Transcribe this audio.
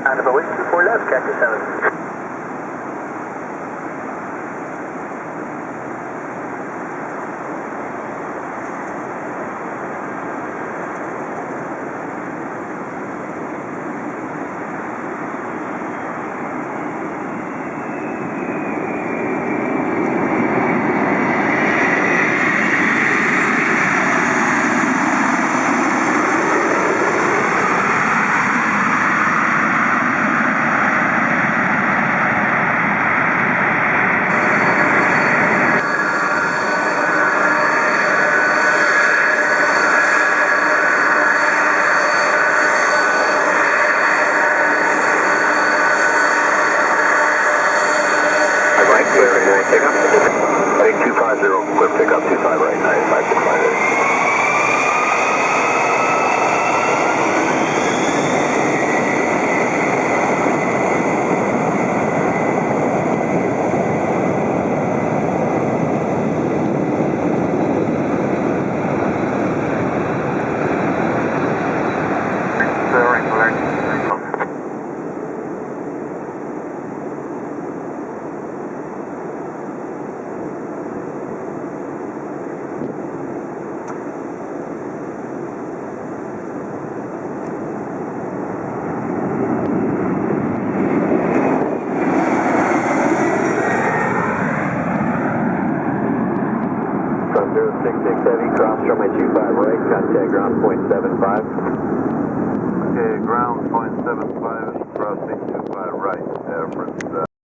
Out of the way, 24 left, Cactus 7. Right, clear, pickup. Heading 250, clear pickup, 25 right, 9565. From 066 Heavy, cross runway 25 right, contact ground .75. Okay, ground .75, crossing 25 right, average.